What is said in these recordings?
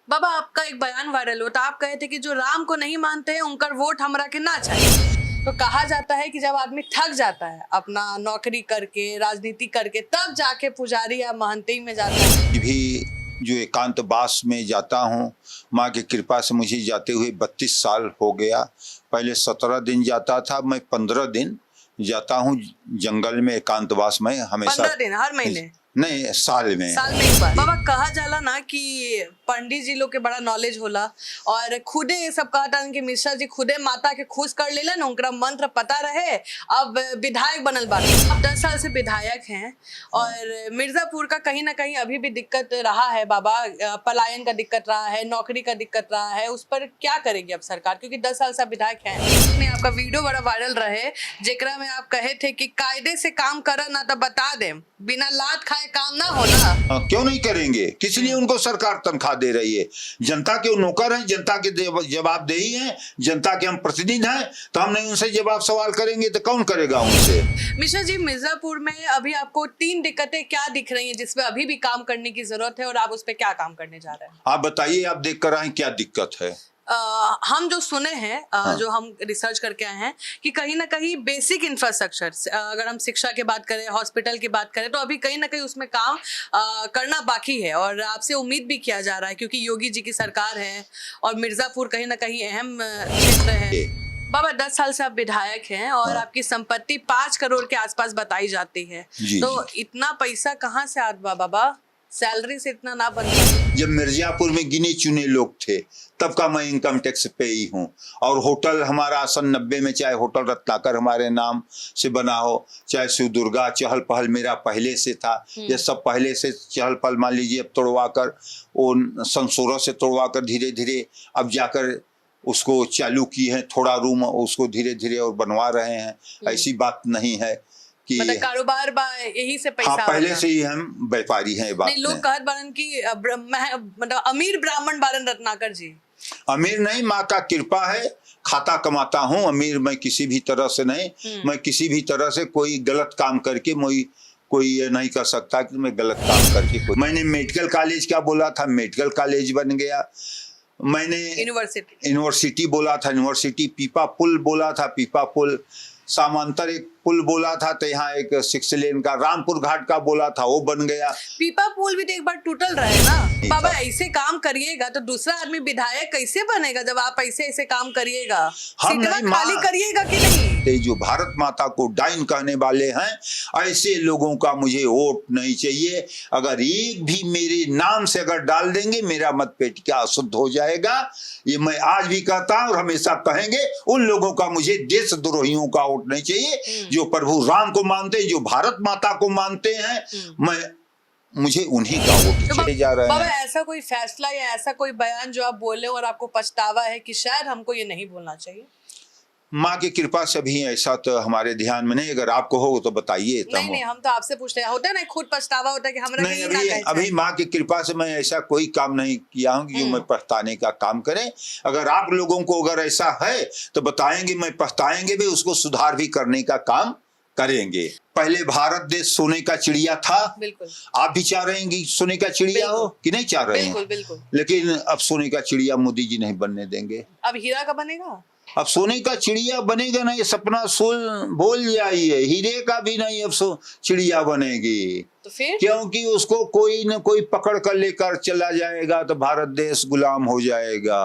बाबा आपका एक बयान वायरल होता, आप कहे थे कि जो राम को नहीं मानते हैं उनका वोट हमरा के ना चाहिए। तो कहा जाता है कि जब आदमी थक जाता है अपना नौकरी करके, राजनीति करके, तब जाके पुजारी या महंती में जाता है। भी जो एकांतवास में जाता हूँ, माँ की कृपा से मुझे जाते हुए 32 साल हो गया। पहले 17 दिन जाता था, मैं 15 दिन जाता हूँ जंगल में एकांतवास में हमेशा। 15 दिन हर महीने? नहीं, साल में एक बार। बाबा कहा जाला ना कि पंडित जी लोग के बड़ा नॉलेज होला और खुदे ये सब कहता कि मिश्रा जी खुदे माता के खुश कर लेलन, उनका मंत्र पता रहे, अब विधायक बनल बाटे। अब 10 साल से विधायक हैं और मिर्जापुर का कहीं ना कहीं अभी भी दिक्कत रहा है बाबा, पलायन का दिक्कत रहा है, नौकरी का दिक्कत रहा है, उस पर क्या करेगी अब सरकार? क्योंकि 10 साल से विधायक हैं। आपका वीडियो बड़ा वायरल रहे जेकरा में आप कहे थे कि कायदे से काम करा ना तो बता दे, बिना लात खाए काम ना होला। क्यों नहीं करेंगे? किस लिए उनको सरकार तनख्वाह दे रही है? जनता के नौकर हैं, जनता के जवाबदेही हैं, जनता के हम प्रतिनिधि हैं, तो हम नहीं उनसे जवाब सवाल करेंगे तो कौन करेगा उनसे? मिश्रा जी, मिर्जापुर में अभी आपको 3 दिक्कतें क्या दिख रही हैं जिसपे अभी भी काम करने की जरूरत है और आप उस पर क्या काम करने जा रहे हैं? आप बताइए, आप देख कर आए क्या दिक्कत है? हम जो सुने हैं, जो हम रिसर्च करके आए हैं कि कहीं ना कहीं बेसिक इंफ्रास्ट्रक्चर, अगर हम शिक्षा की बात करें, हॉस्पिटल की बात करें, तो अभी कहीं ना कहीं उसमें काम करना बाकी है और आपसे उम्मीद भी किया जा रहा है क्योंकि योगी जी की सरकार है और मिर्जापुर कहीं ना कहीं अहम क्षेत्र है। बाबा 10 साल से आप विधायक हैं और आपकी संपत्ति 5 करोड़ के आसपास बताई जाती है, तो इतना पैसा कहाँ से आता बाबा? सैलरी से इतना ना बन। जब मिर्जापुर में गिने चुने लोग थे तब का मैं इनकम टैक्स पे ही हूँ। और होटल हमारा सन 90 में, चाहे होटल रत्नाकर हमारे नाम से बना हो, चाहे शिव दुर्गा, चहल पहल मेरा पहले से था। ये सब पहले से चहल पहल मान लीजिए, अब तोड़वा कर वो सन 16 से तोड़वा कर धीरे धीरे अब जाकर उसको चालू की है, थोड़ा रूम उसको धीरे धीरे और बनवा रहे हैं। ऐसी बात नहीं है कि मतलब कारोबार यही से पैसा। हाँ, पहले से ही हम व्यापारी हैं। बात नहीं, लोग कहत बारन की मतलब अमीर ब्राह्मण बारन रत्नाकर जी। अमीर नहीं, माँ का कृपा है, खाता कमाता हूँ। अमीर मैं किसी भी तरह से नहीं, मैं किसी भी तरह से कोई गलत काम करके कोई ये नहीं कर सकता कि मैं गलत काम करके कोई। मैंने मेडिकल कॉलेज क्या बोला था, मेडिकल कॉलेज बन गया। मैंने यूनिवर्सिटी बोला था, यूनिवर्सिटी। पीपा पुल बोला था, पीपा पुल। समांतर एक पुल बोला था, तो यहाँ एक 6 लेन का रामपुर घाट का बोला था, वो बन गया। पीपा पुल भी तो एक बार टूटल रहे ना बाबा। ऐसे काम करिएगा तो दूसरा आदमी विधायक कैसे बनेगा जब आप ऐसे काम करिएगा? हम नहीं खाली करिएगा कि नहीं? जो भारत माता को डाइन कहने वाले हैं, ऐसे लोगों का मुझे वोट नहीं चाहिए। अगर एक भी मेरे नाम से अगर डाल देंगे, मेरा मत पेट क्या अशुद्ध हो जाएगा। ये मैं आज भी कहता हूँ और हमेशा कहेंगे। उन लोगों का मुझे देशद्रोहियों का वोट नहीं चाहिए, जो प्रभु राम को मानते हैं, जो भारत माता को मानते हैं। मुझे उन्हीं का वोट चले जा रहे हैं। बाबा ऐसा कोई फैसला या ऐसा कोई बयान जो आप बोले और आपको पछतावा है कि शायद हमको ये नहीं बोलना चाहिए? माँ की कृपा से भी ऐसा तो हमारे ध्यान में नहीं। अगर आपको हो तो बताइए। नहीं, हम तो आपसे पूछते हैं। होता है ना, खुद पछतावा होता है कि हमरा नहीं, अभी माँ की कृपा से मैं ऐसा कोई काम नहीं किया हूँ कि मैं पछताने का काम करें। अगर आप लोगों को अगर ऐसा है तो बताएंगे, मैं पछताएंगे भी, उसको सुधार भी करने का काम करेंगे। पहले भारत देश सोने का चिड़िया था। बिल्कुल। आप भी चाह रहे हैं कि सोने का चिड़िया हो कि नहीं चाह रहे हैं? बिल्कुल। लेकिन अब सोने का चिड़िया मोदी जी नहीं बनने देंगे। अब हीरा का बनेगा। अब सोने का चिड़िया बनेगा नहीं, सपना बोल जाइए। हीरे का भी नहीं अब चिड़िया बनेगी। तो फिर क्योंकि उसको कोई न कोई पकड़ कर लेकर चला जाएगा तो भारत देश गुलाम हो जाएगा।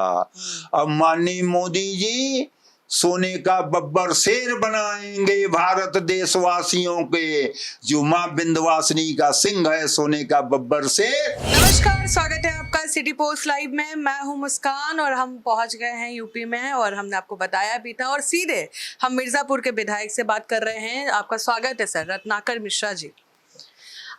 अब माननीय मोदी जी सोने का बब्बर शेर बनाएंगे भारत देशवासियों के, जो माँ विंध्यवासिनी का सिंह है, सोने का बब्बर शेर। नमस्कार, स्वागत है आपका सिटी पोस्ट लाइव में। मैं हूं मुस्कान और हम पहुंच गए हैं यूपी में और हमने आपको बताया भी था और सीधे हम मिर्जापुर के विधायक से बात कर रहे हैं। आपका स्वागत है सर, रत्नाकर मिश्रा जी।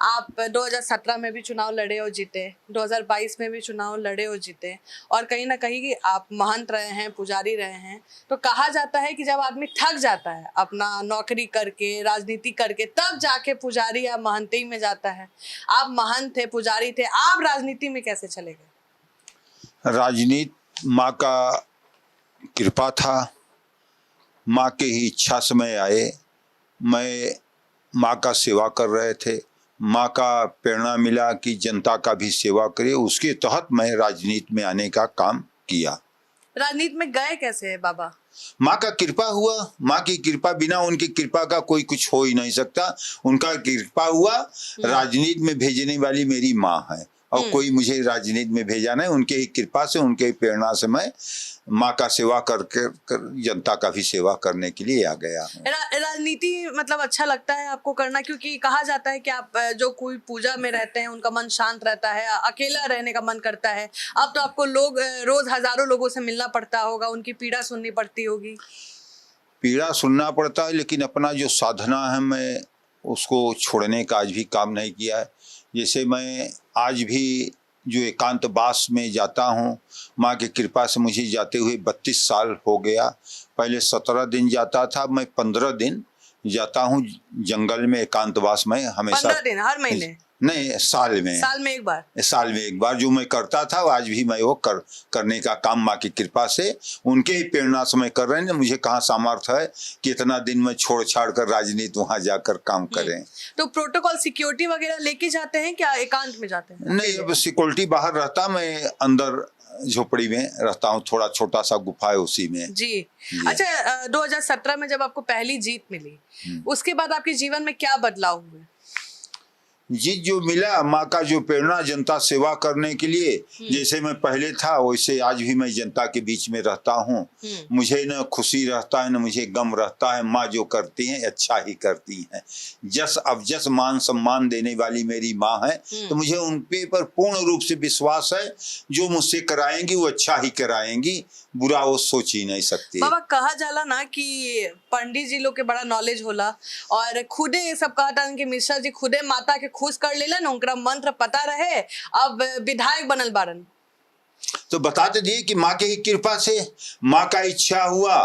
आप 2017 में भी चुनाव लड़े और जीते, 2022 में भी चुनाव लड़े और जीते और कहीं ना कहीं आप महंत रहे हैं, पुजारी रहे हैं। तो कहा जाता है कि जब आदमी थक जाता है अपना नौकरी करके, राजनीति करके, तब जाके पुजारी या महंती में जाता है। आप महंत थे, पुजारी थे, आप राजनीति में कैसे चले गए? राजनीति माँ का कृपा था, माँ की ही इच्छा से मैं आए। मैं माँ का सेवा कर रहे थे, माँ का प्रेरणा मिला कि जनता का भी सेवा करे, उसके तहत मैं राजनीति में आने का काम किया। राजनीति में गए कैसे है बाबा? माँ का कृपा हुआ, माँ की कृपा, बिना उनकी कृपा का कोई कुछ हो ही नहीं सकता। उनका कृपा हुआ, राजनीति में भेजने वाली मेरी माँ है और कोई मुझे राजनीति में भेजा नहीं। उनके ही कृपा से, उनके ही प्रेरणा से मैं माँ का सेवा करके जनता का भी सेवा करने के लिए आ गया हूँ। राजनीति मतलब अच्छा लगता है आपको करना? क्योंकि कहा जाता है कि आप जो कोई पूजा में रहते हैं उनका मन शांत रहता है, अकेला रहने का मन करता है। अब तो आपको लोग रोज हजारों लोगों से मिलना पड़ता होगा, उनकी पीड़ा सुननी पड़ती होगी। पीड़ा सुनना पड़ता है, लेकिन अपना जो साधना है मैं उसको छोड़ने का आज भी काम नहीं किया है। जैसे मैं आज भी जो एकांतवास में जाता हूँ, माँ की कृपा से मुझे जाते हुए 32 साल हो गया। पहले 17 दिन जाता था, मैं 15 दिन जाता हूँ जंगल में एकांतवास में हमेशा। 15 दिन हर महीने? नहीं, साल में एक बार। साल में एक बार जो मैं करता था, आज भी मैं वो करने का काम माँ की कृपा से, उनके ही प्रेरणा से मैं कर रहे हैं। मुझे कहाँ सामर्थ्य है कि इतना दिन में छोड़ छाड़ कर राजनीति वहाँ जाकर काम करें। तो प्रोटोकॉल सिक्योरिटी वगैरह लेके जाते हैं क्या, एकांत में जाते हैं? नहीं, अब सिक्योरिटी बाहर रहता, मैं अंदर झोपड़ी में रहता हूँ, थोड़ा छोटा सा गुफा है उसी में। जी। अच्छा, 2017 में जब आपको पहली जीत मिली, उसके बाद आपके जीवन में क्या बदलाव हुए? जीत जो मिला, माँ का जो प्रेरणा जनता सेवा करने के लिए, जैसे मैं पहले था वैसे आज भी मैं जनता के बीच में रहता हूँ। मुझे न खुशी रहता है न मुझे गम रहता है। माँ जो करती हैं अच्छा ही करती हैं। जस मान सम्मान देने वाली मेरी माँ है, तो मुझे उन पर पूर्ण रूप से विश्वास है। जो मुझसे कराएंगी वो अच्छा ही कराएंगी, बुरा वो सोच ही नहीं सकती। बाबा, कहा जाला ना कि पंडित जी लोग के बड़ा नॉलेज होला और खुदे ये सब कहता कि मिश्रा जी खुदे माता के खुश कर लेलन, उनका मंत्र पता रहे, अब विधायक बनल बारन। तो बताते दिए कि माँ की ही कृपा से, माँ का इच्छा हुआ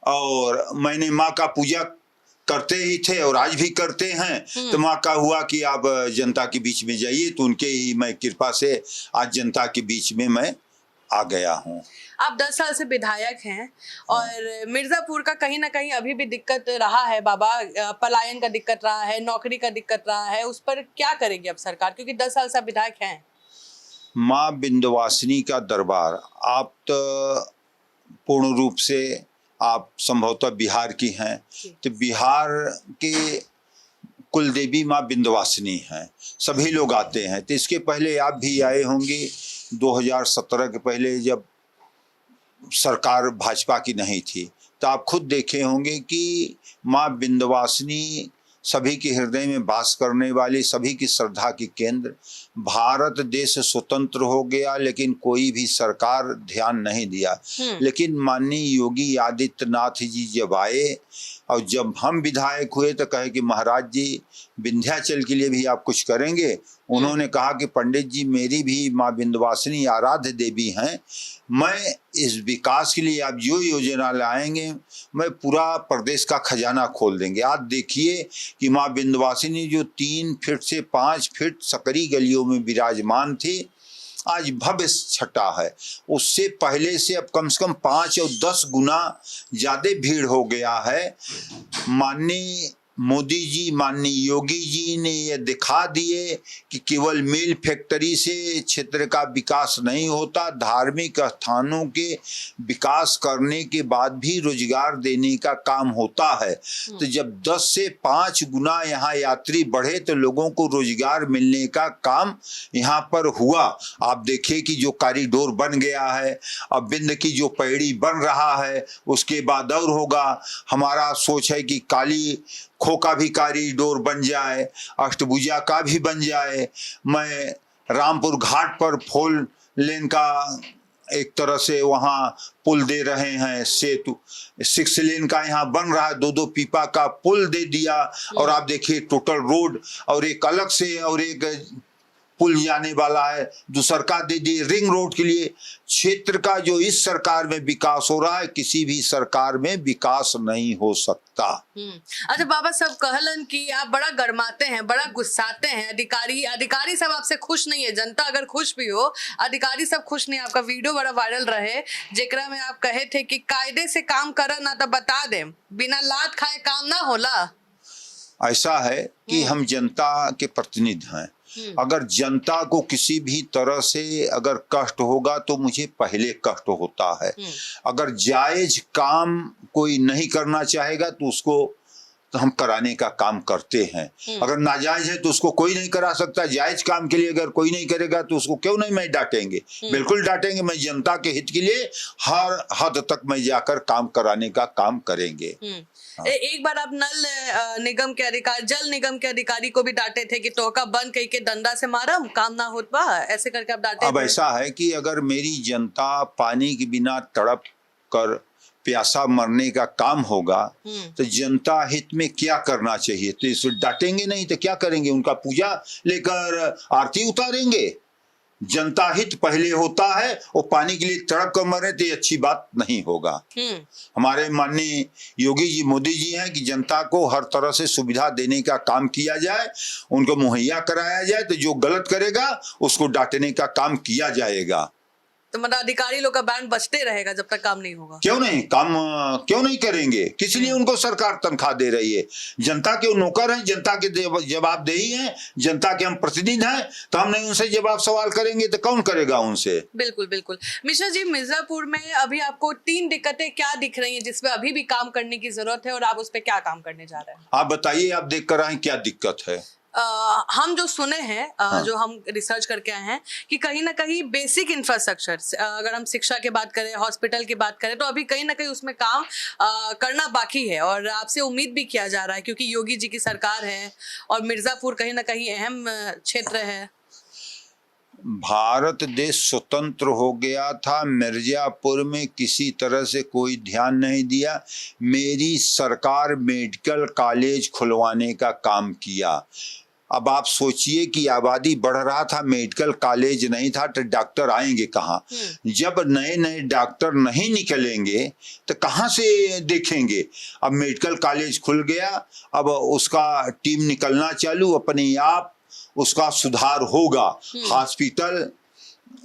और मैंने माँ का पूजा करते ही थे और आज भी करते हैं। तो माँ का हुआ कि आप जनता के बीच में जाइए, तो उनके ही मैं कृपा से आज जनता के बीच में मैं आ गया हूँ। आप 10 साल से विधायक हैं और मिर्जापुर का कहीं ना कहीं अभी भी दिक्कत रहा है बाबा, पलायन का दिक्कत रहा है, नौकरी का दिक्कत रहा है, उस पर क्या करेगी अब सरकार, क्योंकि 10 साल से आप विधायक हैं? माँ विंध्यवासिनी का दरबार, आप तो पूर्ण रूप से आप संभवतः बिहार की हैं, तो बिहार के कुल देवी माँ विंध्यवासिनी हैं, सभी लोग आते हैं। तो इसके पहले आप भी आए होंगे 2017 के पहले, जब सरकार भाजपा की नहीं थी, तो आप खुद देखे होंगे कि माँ विंध्यवासिनी सभी के हृदय में वास करने वाली, सभी की श्रद्धा की केंद्र। भारत देश स्वतंत्र हो गया लेकिन कोई भी सरकार ध्यान नहीं दिया। लेकिन माननीय योगी आदित्यनाथ जी जब आए और जब हम विधायक हुए तो कहे कि महाराज जी विंध्याचल के लिए भी आप कुछ करेंगे। उन्होंने कहा कि पंडित जी मेरी भी माँ विंध्यवासिनी आराध्य देवी हैं, मैं इस विकास के लिए आप जो योजना लाएंगे मैं पूरा प्रदेश का खजाना खोल देंगे। आज देखिए कि माँ विंध्यवासिनी जो 3 फीट से 5 फीट सकरी गलियों में विराजमान थी, आज भव्य छटा है। उससे पहले से अब कम से कम 5 और 10 गुना ज्यादा भीड़ हो गया है। माननीय मोदी जी, माननीय योगी जी ने यह दिखा दिए कि केवल मिल फैक्ट्री से क्षेत्र का विकास नहीं होता, धार्मिक स्थानों के विकास करने के बाद भी रोजगार देने का काम होता है। तो जब 10 से 5 गुना यहाँ यात्री बढ़े तो लोगों को रोजगार मिलने का काम यहाँ पर हुआ। आप देखिए कि जो कॉरिडोर बन गया है, अब बिंद की जो पैड़ी बन रहा है, उसके बाद और होगा। हमारा सोच है कि काली खो का भी कॉरिडोर बन जाए, अष्टभुजा का भी बन जाए। मैं रामपुर घाट पर 4 लेन का एक तरह से वहाँ पुल दे रहे हैं, सेतु 6 लेन का यहाँ बन रहा है, 2-2 पीपा का पुल दे दिया। और आप देखिए टोटल रोड और एक अलग से और एक पुल जाने वाला है, दूसरका दे दी रिंग रोड के लिए। क्षेत्र का जो इस सरकार में विकास हो रहा है, किसी भी सरकार में विकास नहीं हो सकता। अच्छा बाबा, सब कहलन कि आप बड़ा गरमाते हैं, बड़ा गुस्साते हैं, अधिकारी सब आपसे खुश नहीं है। जनता अगर खुश भी हो, अधिकारी सब खुश नहीं। आपका वीडियो बड़ा वायरल रहे जेकरा में आप कहे थे कि कायदे से काम कर ना तो बता दे, बिना लात खाए काम ना होला। ऐसा है कि हम जनता के प्रतिनिधि हैं। अगर जनता को किसी भी तरह से अगर कष्ट होगा तो मुझे पहले कष्ट होता है। अगर जायज काम कोई नहीं करना चाहेगा तो उसको तो हम कराने का काम करते हैं। अगर नाजायज है तो उसको कोई नहीं करा सकता। जायज काम के लिए अगर कोई नहीं करेगा तो उसको क्यों नहीं मैं डांटेंगे, बिल्कुल डांटेंगे। मैं जनता के हित के लिए हर हद तक मैं जाकर काम कराने का काम करेंगे। एक बार आप निगम के अधिकारी, जल निगम के अधिकारी को भी डांटे थे कि टोका बंद कही के डंडा से मारम काम ना होत बा, ऐसे करके आप डांटे अब थे। ऐसा है कि अगर मेरी जनता पानी के बिना तड़प कर प्यासा मरने का काम होगा तो जनता हित में क्या करना चाहिए? तो इसे डांटेंगे नहीं तो क्या करेंगे? उनका पूजा लेकर आरती उतारेंगे। जनता हित पहले होता है और पानी के लिए तड़प कर मरे तो ये अच्छी बात नहीं होगा। हमारे माननीय योगी जी, मोदी जी हैं कि जनता को हर तरह से सुविधा देने का काम किया जाए, उनको मुहैया कराया जाए। तो जो गलत करेगा उसको डांटने का काम किया जाएगा। तो मतलब अधिकारी लोग का बैंड बजते रहेगा जब तक काम नहीं होगा? क्यों नहीं, काम क्यों नहीं करेंगे? किस लिए उनको सरकार तनख्वाह दे रही है? जनता के नौकर हैं, जनता के जवाबदेही हैं, जनता के हम प्रतिनिधि हैं। तो हम नहीं उनसे जवाब सवाल करेंगे तो कौन करेगा उनसे? बिल्कुल बिल्कुल। मिश्रा जी, मिर्जापुर में अभी आपको 3 दिक्कतें क्या दिख रही हैं जिसपे अभी भी काम करने की जरूरत है और आप उस पर क्या काम करने जा रहे हैं? आप बताइए, आप देख कर आए क्या दिक्कत है? हम जो सुने हैं, जो हम रिसर्च करके आए हैं कि कहीं ना कहीं बेसिक इंफ्रास्ट्रक्चर, अगर हम शिक्षा की बात करें, हॉस्पिटल की बात करें, तो अभी कहीं ना कहीं उसमें काम करना बाकी है। और आपसे उम्मीद भी किया जा रहा है क्योंकि योगी जी की सरकार है और मिर्जापुर कहीं ना कहीं अहम क्षेत्र है। भारत देश स्वतंत्र हो गया था, मिर्जापुर में किसी तरह से कोई ध्यान नहीं दिया। मेरी सरकार मेडिकल कॉलेज खुलवाने का काम किया। अब आप सोचिए कि आबादी बढ़ रहा था, मेडिकल कॉलेज नहीं था तो डॉक्टर आएंगे कहाँ? जब नए नए डॉक्टर नहीं निकलेंगे तो कहाँ से देखेंगे? अब मेडिकल कॉलेज खुल गया, अब उसका टीम निकलना चालू, अपने आप उसका सुधार होगा। हॉस्पिटल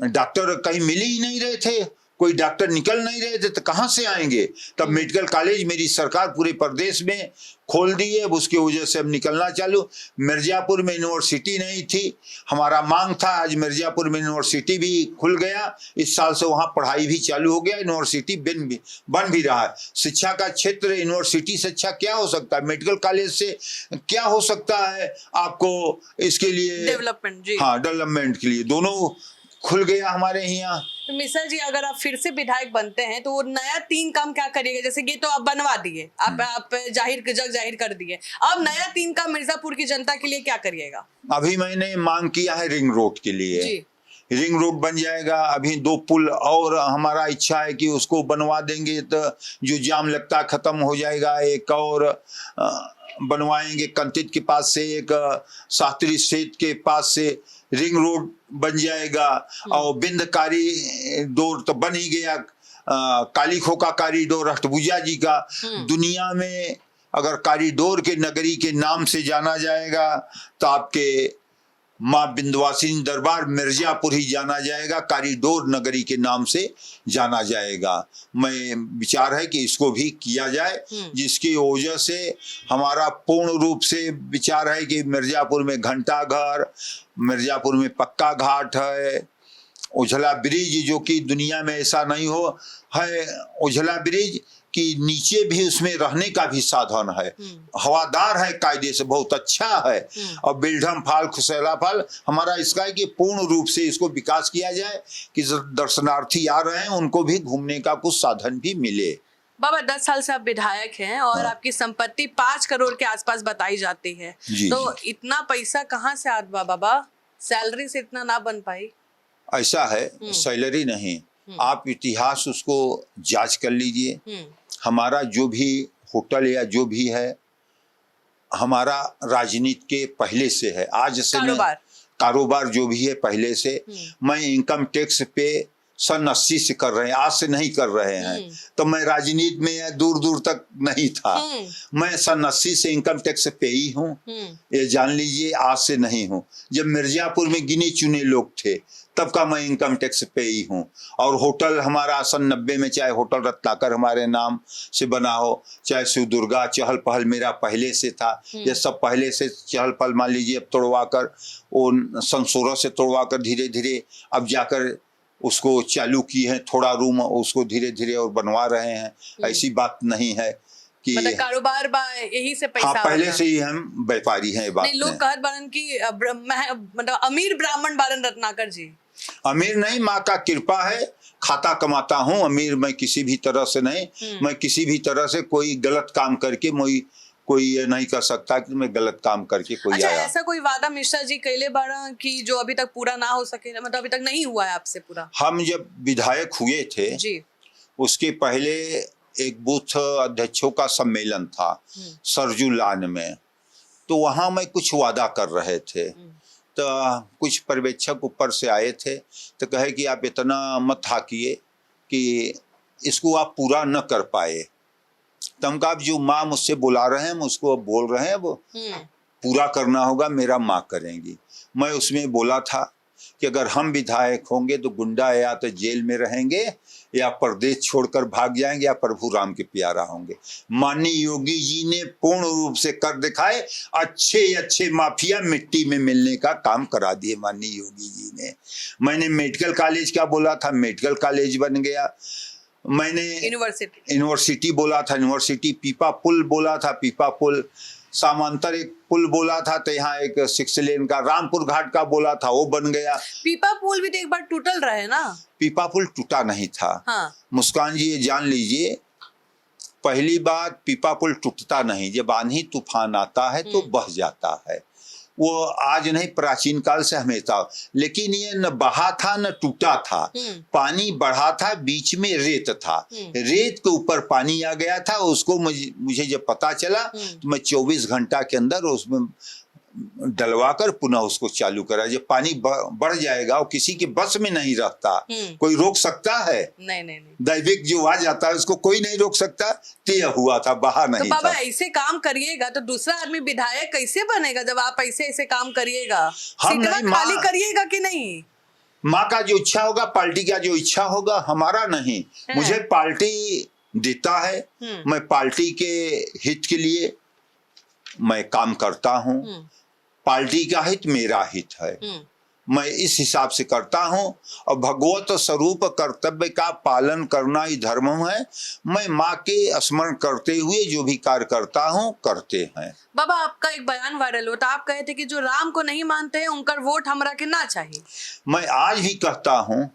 डॉक्टर कहीं मिल ही नहीं रहे थे, कोई डॉक्टर निकल नहीं रहे थे तो कहाँ से आएंगे? तब मेडिकल कॉलेज मेरी सरकार पूरे प्रदेश में खोल दिए। अब उसकी वजह से अब निकलना चालू। मिर्जापुर में यूनिवर्सिटी नहीं थी, हमारा मांग था, आज मिर्जापुर में यूनिवर्सिटी भी खुल गया। इस साल से वहाँ पढ़ाई भी चालू हो गया, यूनिवर्सिटी बन भी रहा है। शिक्षा का क्षेत्र यूनिवर्सिटी से अच्छा क्या हो सकता है? मेडिकल कॉलेज से क्या हो सकता है आपको? इसके लिए डेवलपमेंट जी, हाँ, डेवलपमेंट के लिए दोनों खुल गया हमारे यहाँ। तो मिश्रा जी, अगर आप फिर से विधायक बनते हैं तो वो नया 3 काम क्या करिएगा? जैसे ये तो आप बनवा दिए, आप जाहिर कर दिए, अब नया 3 काम मिर्जापुर की जनता के लिए क्या करिएगा? अभी मैंने मांग किया है रिंग रोड के लिए जी। रिंग रोड बन जाएगा। अभी 2 पुल और हमारा इच्छा है कि उसको बनवा देंगे तो जो जाम लगता खत्म हो जाएगा। एक और बनवाएंगे कंतित के पास से, एक शास्त्री सेत के पास से रिंग रोड बन जाएगा। और बिंद कॉरिडोर तो बन ही गया, काली खोका कॉरिडोर अष्टभुजा जी का। दुनिया में अगर कॉरिडोर के नगरी के नाम से जाना जाएगा तो आपके माँ विंध्यवासिनी दरबार मिर्जापुर ही जाना जाएगा, कॉरिडोर नगरी के नाम से जाना जाएगा। मैं विचार है कि इसको भी किया जाए, जिसकी वजह से हमारा पूर्ण रूप से विचार है कि मिर्जापुर में घंटा घर, मिर्जापुर में पक्का घाट है, उझला ब्रिज जो कि दुनिया में ऐसा नहीं हो है, उझला ब्रिज कि नीचे भी उसमें रहने का भी साधन है, हवादार है, कायदे से बहुत अच्छा है। और बिल्डम फाल, खुशैला फाल, हमारा इसका है कि पूर्ण रूप से इसको विकास किया जाए कि दर्शनार्थी आ रहे हैं उनको भी घूमने का कुछ साधन भी मिले। बाबा, 10 साल से आप विधायक हैं और आपकी संपत्ति 5 करोड़ के आसपास बताई जाती है, तो इतना पैसा कहाँ से आता बाबा? सैलरी से इतना ना बन पाई? ऐसा है, सैलरी नहीं, आप इतिहास उसको जांच कर लीजिए। हमारा जो भी होटल या जो भी है, हमारा राजनीति के पहले से है, आज से कारोबार जो भी है पहले से। मैं इनकम टैक्स पे सन 80 से कर रहे हैं, आज से नहीं कर रहे हैं। तो मैं राजनीति में दूर दूर तक नहीं था। मैं सन 80 से इनकम टैक्स पेई हूँ, ये जान लीजिए, आज से नहीं हूँ। जब मिर्जापुर में गिने चुने लोग थे तब का मैं इनकम टैक्स पेई हूँ। और होटल हमारा सन 90 में, चाहे होटल रत्नाकर हमारे नाम से बना हो, चाहे शिव दुर्गा, चहल पहल मेरा पहले से था। ये सब पहले से चहल पहल मान लीजिए, अब तोड़वा कर वो सन 16 से तोड़वा कर धीरे धीरे अब जाकर उसको चालू की है, थोड़ा रूम उसको धीरे धीरे और बनवा रहे हैं। ऐसी बात नहीं है कि मतलब कारोबार यही से पैसा। हाँ, पहले से ही हम व्यापारी हैं। बात नहीं, लोग कहत बारन की मतलब अमीर ब्राह्मण बारन रत्नाकर जी। अमीर नहीं, माँ का कृपा है, खाता कमाता हूँ। अमीर मैं किसी भी तरह से नहीं, मैं किसी भी तरह से कोई गलत काम करके कोई ये नहीं कर सकता कि मैं गलत काम करके कोई अच्छा, आया। ऐसा कोई वादा मिश्रा जी कैले बारा कि जो अभी तक पूरा ना हो सके, मतलब अभी तक नहीं हुआ है आपसे पूरा? हम जब विधायक हुए थे जी, उसके पहले एक बूथ अध्यक्षों का सम्मेलन था सरजुलान में, तो वहां मैं कुछ वादा कर रहे थे। तो कुछ पर्यवेक्षक ऊपर से आए थे तो कहे कि आप इतना मत हाकिए कि इसको आप पूरा न कर पाए। तो हम कहा, जो माँ मुझसे बुला रहे हैं, हम उसको बोल रहे हैं, वो पूरा करना होगा, मेरा माँ करेंगी। मैं उसमें बोला था कि अगर हम विधायक होंगे तो गुंडा या तो जेल में रहेंगे या प्रदेश छोड़कर भाग जाएंगे या प्रभु राम के प्यारा होंगे। माननीय योगी जी ने पूर्ण रूप से कर दिखाए, अच्छे अच्छे माफिया मिट्टी में मिलने का काम करा दिए माननीय योगी जी ने। मैंने मेडिकल कॉलेज क्या बोला था, मेडिकल कॉलेज बन गया। मैंने यूनिवर्सिटी बोला था, यूनिवर्सिटी। पीपा पुल बोला था, पीपा पुल। समांतर एक पुल बोला था, तो यहाँ एक 6 लेन का रामपुर घाट का बोला था, वो बन गया। पीपा पुल भी तो एक बार टूटल रहे ना? पीपा पुल टूटा नहीं था। हाँ। मुस्कान जी ये जान लीजिए, पहली बात, पीपा पुल टूटता नहीं, जब आंधी तूफान आता है तो बह जाता है। वो आज नहीं, प्राचीन काल से हमेशा। लेकिन ये न बहा था न टूटा था, पानी बढ़ा था, बीच में रेत था, रेत के ऊपर पानी आ गया था। उसको मुझे जब पता चला तो मैं 24 घंटा के अंदर उसमें डलवाकर पुनः उसको चालू करा। जब पानी बढ़ जाएगा, वो किसी के बस में नहीं रहता, कोई रोक सकता है? नहीं। दैविक जो आ जाता है उसको कोई नहीं रोक सकता। तय हुआ था, बहा नहीं। तो बाबा ऐसे काम करिएगा तो दूसरा आदमी विधायक कैसे बनेगा? जब आप ऐसे काम करिएगा, हम नहीं, खाली करिएगा कि नहीं? माँ का जो इच्छा होगा, पार्टी का जो इच्छा होगा, हमारा नहीं। मुझे पार्टी देता है, मैं पार्टी के हित के लिए मैं काम करता हूँ। पार्टी का हित मेरा हित है, मैं इस हिसाब से करता हूँ। और भगवत स्वरूप कर्तव्य का पालन करना ही धर्म है। मैं माँ के स्मरण करते हुए जो भी कार्य करता हूँ करते हैं। बाबा, आपका एक बयान वायरल होता, आप कहे थे कि जो राम को नहीं मानते हैं उनका वोट हमरा के ना चाहिए। मैं आज भी कहता हूँ,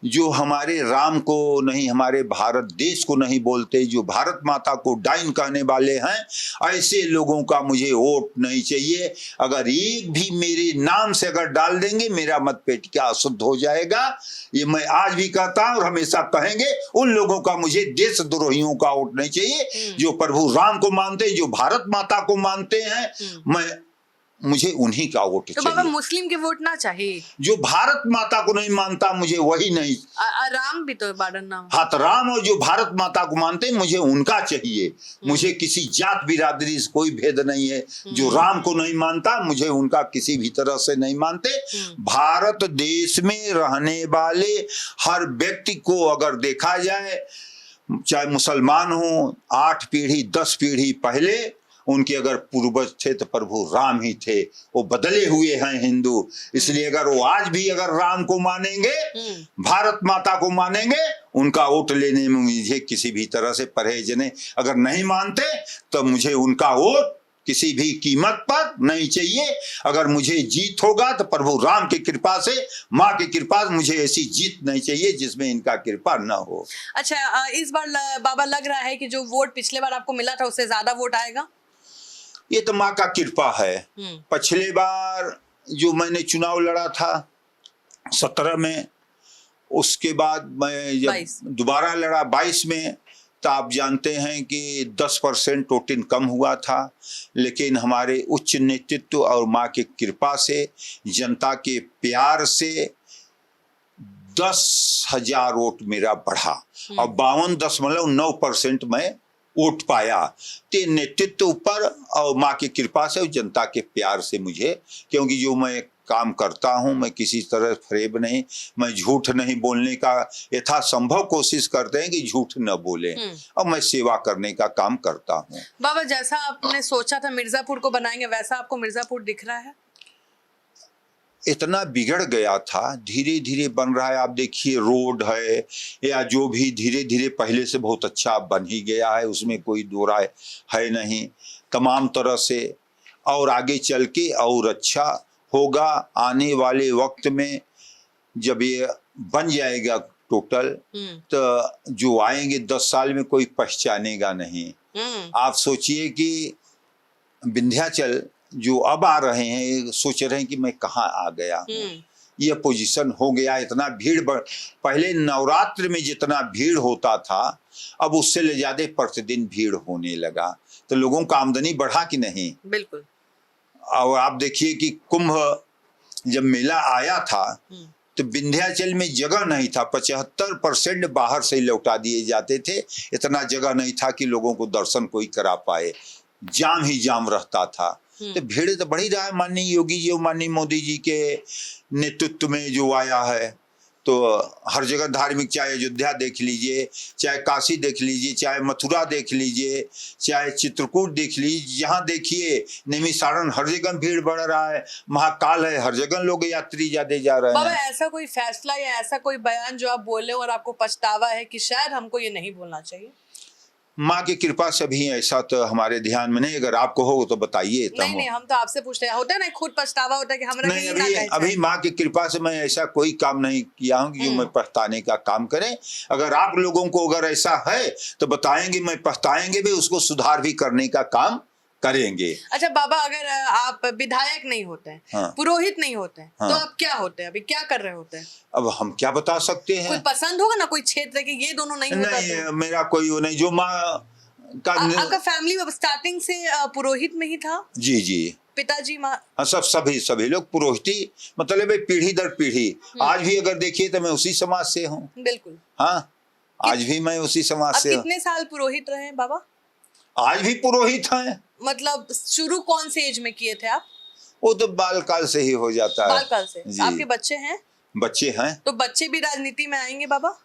जो हमारे राम को नहीं, हमारे भारत देश को नहीं बोलते, जो भारत माता को डाइन कहने वाले हैं, ऐसे लोगों का मुझे वोट नहीं चाहिए। अगर एक भी मेरे नाम से अगर डाल देंगे, मेरा मत पेट क्या अशुद्ध हो जाएगा। ये मैं आज भी कहता हूँ और हमेशा कहेंगे। उन लोगों का मुझे देशद्रोहियों का वोट नहीं चाहिए। जो प्रभु राम को मानते हैं, जो भारत माता को मानते हैं, मुझे उन्हीं का वोट चाहिए। तो बाबा, मुस्लिम के वोट ना चाहिए? जो भारत माता को नहीं मानता, मुझे वही नहीं। राम भी तो बारन नाम। हाँ, तो राम और जो भारत माता को मानते हैं, मुझे उनका चाहिए। मुझे किसी जात बिरादरी से कोई भेद नहीं है। जो राम को नहीं मानता, मुझे उनका किसी भी तरह से नहीं मानते। भारत देश में रहने वाले हर व्यक्ति को अगर देखा जाए, चाहे मुसलमान हो, 8 पीढ़ी 10 पीढ़ी पहले उनके अगर पूर्वज थे तो प्रभु राम ही थे। वो बदले हुए हैं हिंदू, इसलिए अगर वो आज भी अगर राम को मानेंगे, भारत माता को मानेंगे, उनका वोट लेने में मुझे किसी भी तरह से परहेज नहीं। अगर नहीं मानते तो मुझे उनका वोट किसी भी कीमत पर नहीं चाहिए। अगर मुझे जीत होगा तो प्रभु राम की कृपा से, माँ की कृपा से, मुझे ऐसी जीत नहीं चाहिए जिसमें इनका कृपा न हो। अच्छा, इस बार बाबा लग रहा है कि जो वोट पिछले बार आपको मिला था उससे ज्यादा वोट आएगा? ये तो माँ का कृपा है। पिछले बार जो मैंने चुनाव लड़ा था 17 में, उसके बाद मैं जब दोबारा लड़ा 22 में, तो आप जानते हैं कि 10% वोटिंग कम हुआ था। लेकिन हमारे उच्च नेतृत्व और माँ की कृपा से, जनता के प्यार से 10,000 वोट मेरा बढ़ा और 52.9% मैं वोट पाया। ते नेतृत्व ऊपर और माँ की कृपा से और जनता के प्यार से मुझे, क्योंकि जो मैं काम करता हूं मैं किसी तरह फरेब नहीं, मैं झूठ नहीं बोलने का यथासंभव कोशिश करते हैं कि झूठ न बोले और मैं सेवा करने का काम करता हूं। बाबा, जैसा आपने सोचा था मिर्जापुर को बनाएंगे, वैसा आपको मिर्जापुर दिख रहा है? इतना बिगड़ गया था, धीरे धीरे बन रहा है। आप देखिए रोड है या जो भी धीरे धीरे पहले से बहुत अच्छा बन ही गया है, उसमें कोई दो राय है नहीं तमाम तरह से, और आगे चल के और अच्छा होगा। आने वाले वक्त में जब ये बन जाएगा टोटल, तो जो आएंगे 10 साल में कोई पहचानेगा नहीं। आप सोचिए कि विंध्याचल जो अब आ रहे हैं सोच रहे हैं कि मैं कहाँ आ गया हूँ, ये पोजीशन हो गया। इतना भीड़ पहले नवरात्र में जितना भीड़ होता था अब उससे ले ज्यादा प्रतिदिन भीड़ होने लगा, तो लोगों का आमदनी बढ़ा कि नहीं? बिल्कुल। और आप देखिए कि कुंभ जब मेला आया था तो विंध्याचल में जगह नहीं था, 75% बाहर से लौटा दिए जाते थे, इतना जगह नहीं था कि लोगों को दर्शन कोई करा पाए, जाम ही जाम रहता था। तो भीड़ तो बढ़ ही रहा है। माननीय योगी जी और माननीय मोदी जी के नेतृत्व में जो आया है, तो हर जगह धार्मिक, चाहे अयोध्या देख लीजिए, चाहे काशी देख लीजिए, चाहे मथुरा देख लीजिए, चाहे चित्रकूट देख लीजिए, जहाँ देखिए नैमिषारण्य, हर जगह भीड़ बढ़ रहा है। महाकाल है, हर जगह लोग यात्री ज्यादा जा रहे बाबा, हैं। ऐसा कोई फैसला या ऐसा कोई बयान जो आप बोले और आपको पछतावा है कि शायद हमको ये नहीं बोलना चाहिए? माँ की कृपा से भी ऐसा तो हमारे ध्यान में नहीं, अगर आपको हो तो बताइए। नहीं, हम तो आपसे पूछते हैं। होता है ना, खुद पछतावा होता है कि हमरा नहीं, अभी माँ की कृपा से मैं ऐसा कोई काम नहीं किया हूँ कि मैं पछताने का काम करें। अगर आप लोगों को अगर ऐसा है तो बताएंगे, मैं पछताएंगे भी, उसको सुधार भी करने का काम करेंगे। अच्छा बाबा, अगर आप विधायक नहीं होते हैं, पुरोहित नहीं होते हैं, तो आप क्या होते हैं? अभी क्या कर रहे होते हैं? अब हम क्या बता सकते हैं? कोई पसंद होगा ना, कोई क्षेत्र के ये दोनों नहीं होता? नहीं, मेरा कोई वो नहीं। जो माँ का आपका फैमिली स्टार्टिंग से पुरोहित में ही था? जी पिताजी, माँ, सभी लोग पुरोहिती, मतलब पीढ़ी दर पीढ़ी। आज भी अगर देखिए तो मैं उसी समाज से हूँ। बिल्कुल। हाँ, आज भी मैं उसी समाज से हूँ। कितने साल पुरोहित रहे हैं बाबा? आज भी पुरोहित हैं। मतलब शुरू कौन से एज में किए थे आप? वो तो बालकाल से ही हो जाता है। बालकाल से। आपके बच्चे हैं? बच्चे हैं। तो बच्चे भी राजनीति में आएंगे बाबा?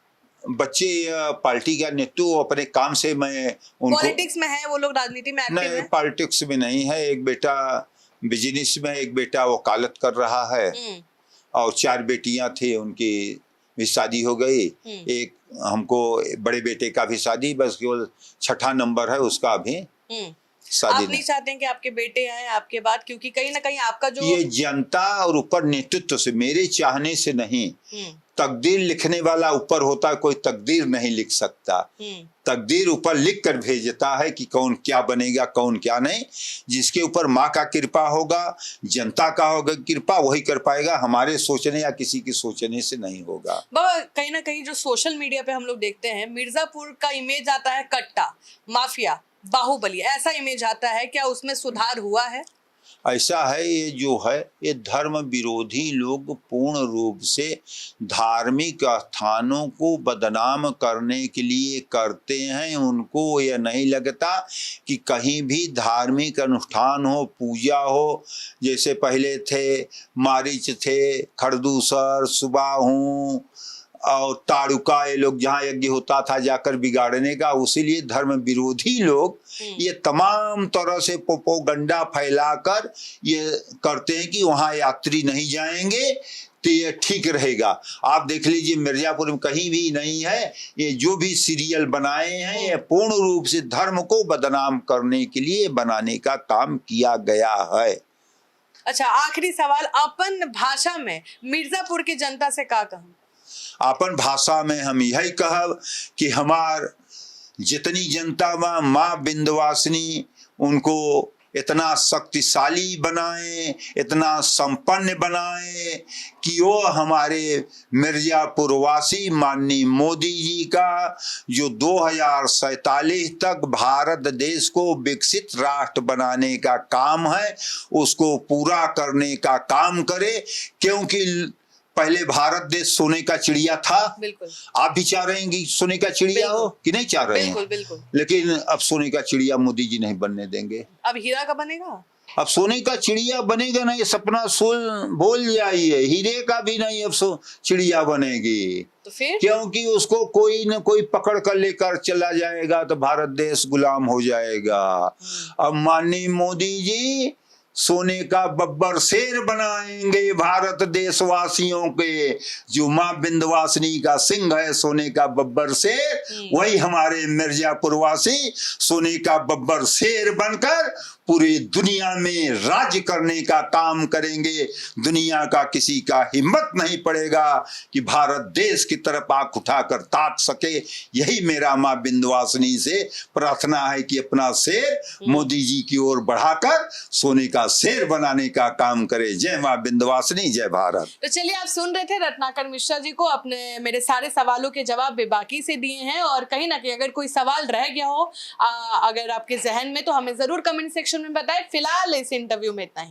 बच्चे पार्टी का नेतृत्व अपने काम से, मैं उनको पॉलिटिक्स में है, वो लोग राजनीति में एक्टिव नहीं, हैं? पॉलिटिक्स में नहीं है। एक बेटा बिजनेस में, एक बेटा वकालत कर रहा है, और 4 बेटियां थी, उनकी भी शादी हो गई। एक हमको बड़े बेटे का भी शादी, बस केवल 6ठा नंबर है उसका अभी शादी। आप नहीं चाहते हैं कि आपके बेटे आए आपके बाद? क्योंकि कहीं ना कहीं आपका जो ये जनता और ऊपर नेतृत्व से, मेरे चाहने से नहीं। तकदीर लिखने वाला ऊपर होता है, कोई तकदीर नहीं लिख सकता। तकदीर ऊपर लिख कर भेजता है कि कौन क्या बनेगा, कौन क्या नहीं। जिसके ऊपर माँ का कृपा होगा, जनता का होगा कृपा, वही कर पाएगा। हमारे सोचने या किसी के सोचने से नहीं होगा। बाबा, कहीं ना कहीं जो सोशल मीडिया पे हम लोग देखते हैं, मिर्जापुर का इमेज आता है कट्टा, माफिया, बाहुबली, ऐसा इमेज आता है। क्या उसमें सुधार हुआ है? ऐसा है, ये जो है ये धर्म विरोधी लोग पूर्ण रूप से धार्मिक स्थानों को बदनाम करने के लिए करते हैं। उनको ये नहीं लगता कि कहीं भी धार्मिक अनुष्ठान हो, पूजा हो। जैसे पहले थे मारीच थे, खरदूसर, सुबाहू और ताड़ुका, ये लोग जहाँ यज्ञ होता था जाकर बिगाड़ने का। उसीलिए धर्म विरोधी लोग ये तमाम तरह से प्रोपेगेंडा फैलाकर ये करते हैं कि वहाँ यात्री नहीं जाएंगे तो ये ठीक रहेगा। आप देख लीजिए मिर्जापुर में कहीं भी नहीं है। ये जो भी सीरियल बनाए हैं ये पूर्ण रूप से धर्म को बदनाम करने के लिए बनाने का काम किया गया है। अच्छा, आखिरी सवाल, अपन भाषा में मिर्जापुर की जनता से क्या कहूँ? अपन भाषा में हम यही कहब कि हमार जितनी जनता माँ विंध्यवासिनी, उनको इतना शक्तिशाली बनाएं, इतना संपन्न बनाएं कि वो हमारे मिर्जापुर वासी माननीय मोदी जी का जो 2047 तक भारत देश को विकसित राष्ट्र बनाने का काम है उसको पूरा करने का काम करे। क्योंकि पहले भारत देश सोने का चिड़िया था। बिल्कुल आप भी चाह रहे हैं कि सोने का चिड़िया हो कि नहीं चाह रहे हैं? बिल्कुल बिल्कुल। लेकिन अब सोने का चिड़िया मोदी जी नहीं बनने देंगे। अब हीरा का बनेगा? अब सोने का चिड़िया बनेगा नहीं, सपना सोल बोल जाइए, हीरे का भी नहीं अब चिड़िया बनेगी। तो फिर क्योंकि उसको कोई न कोई पकड़ कर लेकर चला जाएगा तो भारत देश गुलाम हो जाएगा। अब माननीय मोदी जी सोने का बब्बर शेर बनाएंगे भारत देशवासियों के। जो माँ विंध्यवासिनी का सिंह है सोने का बब्बर शेर, वही हमारे मिर्जापुर वासी सोने का बब्बर शेर बनकर पूरी दुनिया में राज्य करने का काम करेंगे। दुनिया का किसी का हिम्मत नहीं पड़ेगा कि भारत देश की तरफ आंख उठाकर ताक सके। यही मेरा माँ विंध्यवासिनी से प्रार्थना है कि अपना शेर मोदी जी की ओर बढ़ाकर सोने का शेर बनाने का काम करे। जय माँ विंध्यवासिनी, जय भारत। तो चलिए, आप सुन रहे थे रत्नाकर मिश्रा जी को। अपने मेरे सारे सवालों के जवाब बेबाकी से दिए हैं, और कहीं ना कहीं अगर कोई सवाल रह गया हो अगर आपके जहन में, तो हमें जरूर कमेंट सेक्शन में बताएं। फिलहाल इस इंटरव्यू में इतना ही।